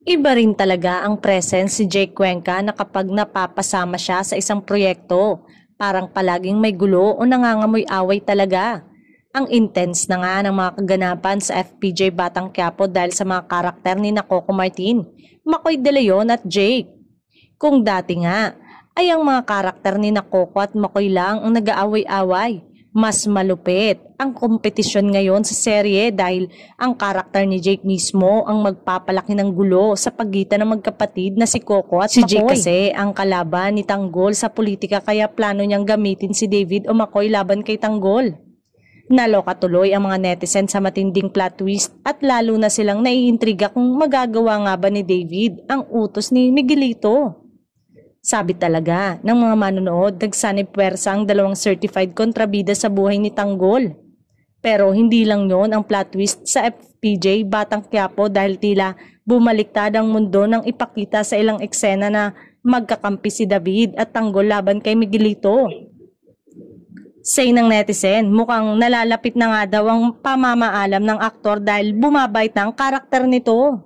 Iba rin talaga ang presence si Jake Cuenca na kapag napapasama siya sa isang proyekto, parang palaging may gulo o nangangamoy away talaga. Ang intense na nga ng mga kaganapan sa FPJ Batang Quiapo dahil sa mga karakter ni Coco Martin, Makoy De Leon at Jake. Kung dati nga, ay ang mga karakter ni Coco at Makoy lang ang nag-aaway-away. Mas malupit ang kompetisyon ngayon sa serye dahil ang karakter ni Jake mismo ang magpapalaki ng gulo sa pagitan ng magkapatid na si Coco at si Makoy. Si Jake kasi ang kalaban ni Tanggol sa politika kaya plano niyang gamitin si David o Makoy laban kay Tanggol. Naloka tuloy ang mga netizen sa matinding plot twist at lalo na silang naiintriga kung magagawa nga ba ni David ang utos ni Miguelito. Sabi talaga ng mga manonood, nagsanib puwersa ang dalawang certified kontrabida sa buhay ni Tanggol. Pero hindi lang yon ang plot twist sa FPJ Batang Quiapo dahil tila bumaliktad ang mundo nang ipakita sa ilang eksena na magkakampi si David at Tanggol laban kay Miguelito. Say ng netizen, mukhang nalalapit na nga daw ang pamamaalam ng aktor dahil bumabait na ang karakter nito.